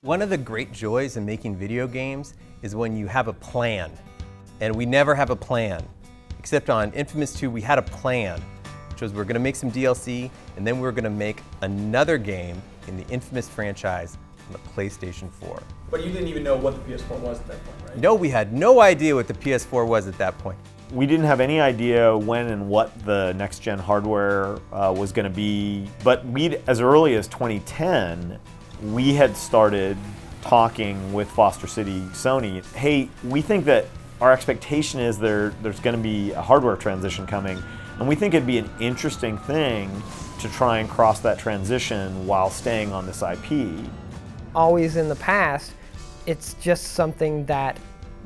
One of the great joys in making video games is when you have a plan. And we never have a plan. Except on Infamous 2, we had a plan, which was we're going to make some DLC, and then we're going to make another game in the Infamous franchise on the PlayStation 4. But you didn't even know what the PS4 was at that point, right? No, we had no idea what the PS4 was at that point. We didn't have any idea when and what the next-gen hardware was going to be, but as early as 2010, we had started talking with Foster City Sony. Hey, we think that our expectation is there's going to be a hardware transition coming, and we think it'd be an interesting thing to try and cross that transition while staying on this IP. Always in the past, it's just something that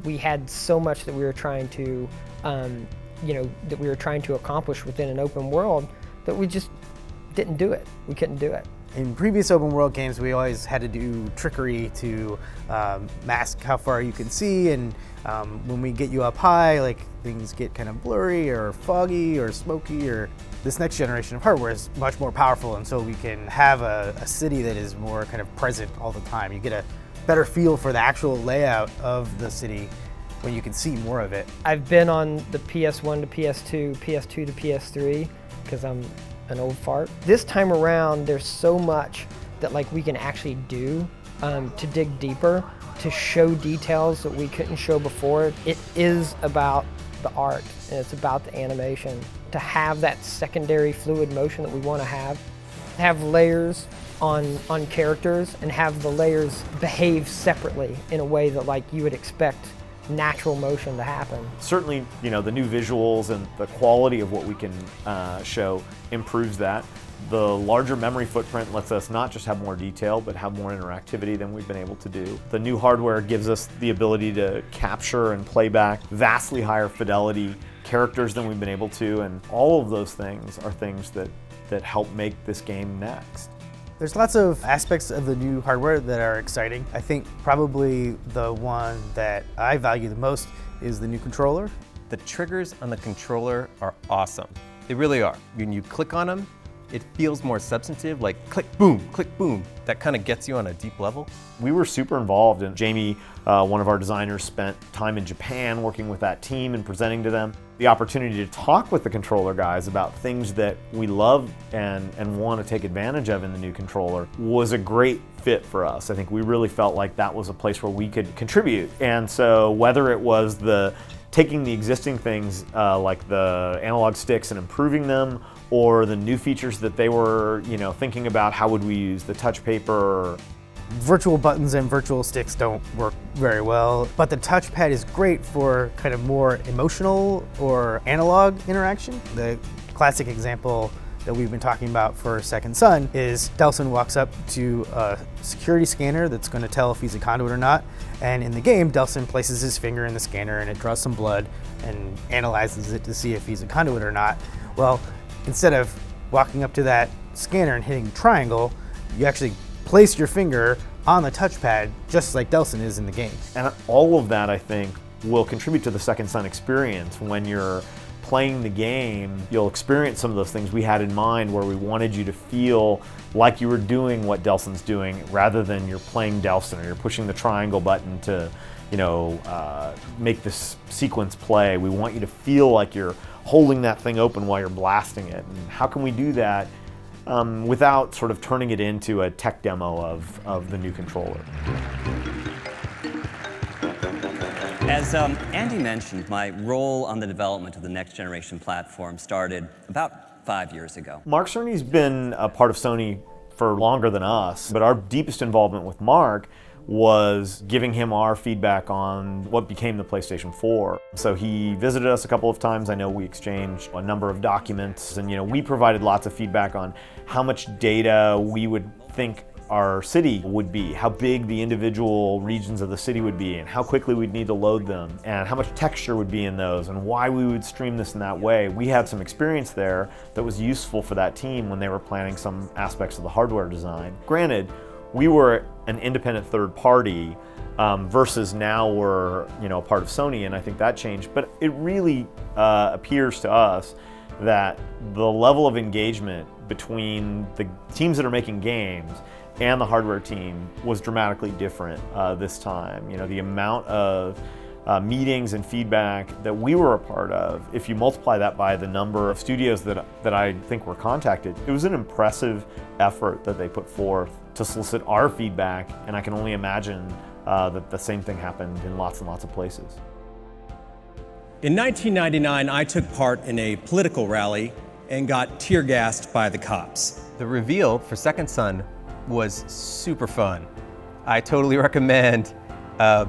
we had so much that we were trying to, that we were trying to accomplish within an open world that we just didn't do it. We couldn't do it. In previous open world games, we always had to do trickery to mask how far you can see, and when we get you up high, like things get kind of blurry or foggy or smoky. Or this next generation of hardware is much more powerful, and so we can have a city that is more kind of present all the time. You get a better feel for the actual layout of the city when you can see more of it. I've been on the PS1 to PS2, PS2 to PS3, because I'm an old fart. This time around, there's so much that we can actually do to dig deeper, to show details that we couldn't show before. It is about the art, and it's about the animation. To have that secondary fluid motion that we want to have layers on characters, and have the layers behave separately in a way that you would expect natural motion to happen. Certainly, the new visuals and the quality of what we can show improves that. The larger memory footprint lets us not just have more detail, but have more interactivity than we've been able to do. The new hardware gives us the ability to capture and play back vastly higher fidelity characters than we've been able to, and all of those things are things that help make this game next. There's lots of aspects of the new hardware that are exciting. I think probably the one that I value the most is the new controller. The triggers on the controller are awesome. They really are. When you click on them, it feels more substantive, like click, boom, that kind of gets you on a deep level. We were super involved, and Jamie, one of our designers, spent time in Japan working with that team and presenting to them. The opportunity to talk with the controller guys about things that we love and want to take advantage of in the new controller was a great fit for us. I think we really felt like that was a place where we could contribute. And so whether it was taking the existing things like the analog sticks and improving them, or the new features that they were thinking about, how would we use the touch paper. Virtual buttons and virtual sticks don't work very well, but the touchpad is great for kind of more emotional or analog interaction. The classic example that we've been talking about for Second Son is Delsin walks up to a security scanner that's going to tell if he's a conduit or not, and in the game, Delsin places his finger in the scanner and it draws some blood and analyzes it to see if he's a conduit or not. Well, instead of walking up to that scanner and hitting triangle, you actually place your finger on the touchpad, just like Delsin is in the game. And all of that, I think, will contribute to the Second Son experience. When you're playing the game, you'll experience some of those things we had in mind, where we wanted you to feel like you were doing what Delsin's doing, rather than you're playing Delsin or you're pushing the triangle button to make this sequence play. We want you to feel like you're holding that thing open while you're blasting it. And how can we do that without sort of turning it into a tech demo of the new controller? As Andy mentioned, my role on the development of the next generation platform started about 5 years ago. Mark Cerny's been a part of Sony for longer than us, but our deepest involvement with Mark was giving him our feedback on what became the PlayStation 4. So he visited us a couple of times. I know we exchanged a number of documents, and we provided lots of feedback on how much data we would think our city would be, how big the individual regions of the city would be, and how quickly we'd need to load them, and how much texture would be in those, and why we would stream this in that way. We had some experience there that was useful for that team when they were planning some aspects of the hardware design. Granted, we were an independent third party versus now we're a part of Sony, and I think that changed. But it really appears to us that the level of engagement between the teams that are making games and the hardware team was dramatically different this time. You know, the amount of meetings and feedback that we were a part of, if you multiply that by the number of studios that I think were contacted, it was an impressive effort that they put forth to solicit our feedback, and I can only imagine that the same thing happened in lots and lots of places. In 1999, I took part in a political rally and got tear gassed by the cops. The reveal for Second Son was super fun. I totally recommend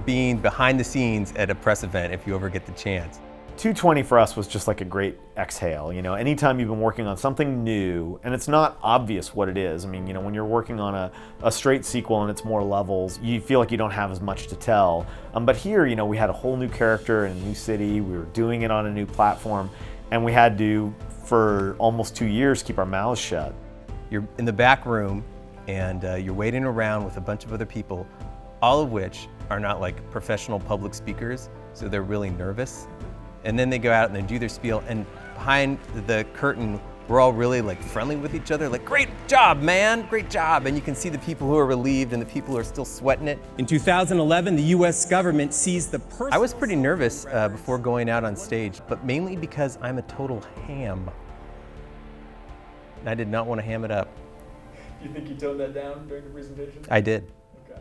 being behind the scenes at a press event if you ever get the chance. 220 for us was just like a great exhale. You know, anytime you've been working on something new and it's not obvious what it is. I mean, you know, when you're working on a straight sequel and it's more levels, you feel like you don't have as much to tell. But here, you know, we had a whole new character in a new city, we were doing it on a new platform, and we had to, for almost 2 years, keep our mouths shut. You're in the back room and you're waiting around with a bunch of other people, all of which are not like professional public speakers, so they're really nervous. And then they go out and they do their spiel, and behind the curtain, we're all really like friendly with each other, like, great job, man, great job. And you can see the people who are relieved and the people who are still sweating it. In 2011, the US government seized the person. I was pretty nervous before going out on stage, but mainly because I'm a total ham. And I did not want to ham it up. Do you think you toned that down during the presentation? I did. Okay.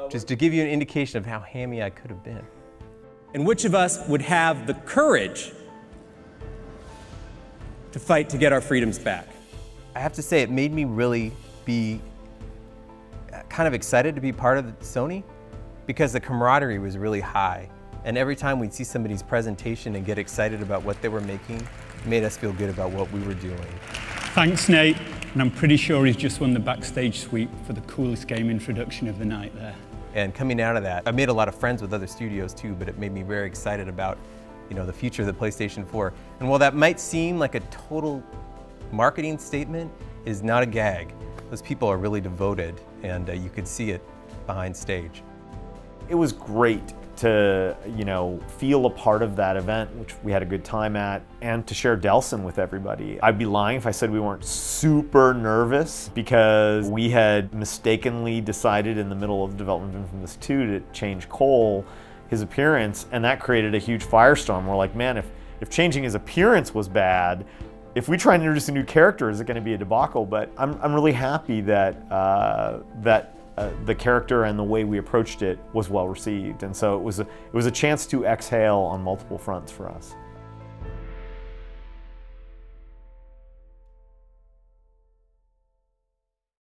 Just to give you an indication of how hammy I could have been. And which of us would have the courage to fight to get our freedoms back? I have to say, it made me really be kind of excited to be part of Sony, because the camaraderie was really high. And every time we'd see somebody's presentation and get excited about what they were making, it made us feel good about what we were doing. Thanks, Nate. And I'm pretty sure he's just won the backstage sweep for the coolest game introduction of the night there. And coming out of that, I made a lot of friends with other studios too, but it made me very excited about, you know, the future of the PlayStation 4. And while that might seem like a total marketing statement, it is not a gag. Those people are really devoted, and you could see it behind stage. It was great to, you know, feel a part of that event, which we had a good time at, and to share Delson with everybody. I'd be lying if I said we weren't super nervous, because we had mistakenly decided in the middle of the development of Infamous 2 to change Cole, his appearance, and that created a huge firestorm. We're like, man, if changing his appearance was bad, if we try and introduce a new character, is it going to be a debacle? But I'm really happy that the character and the way we approached it was well received, and so it was a chance to exhale on multiple fronts for us.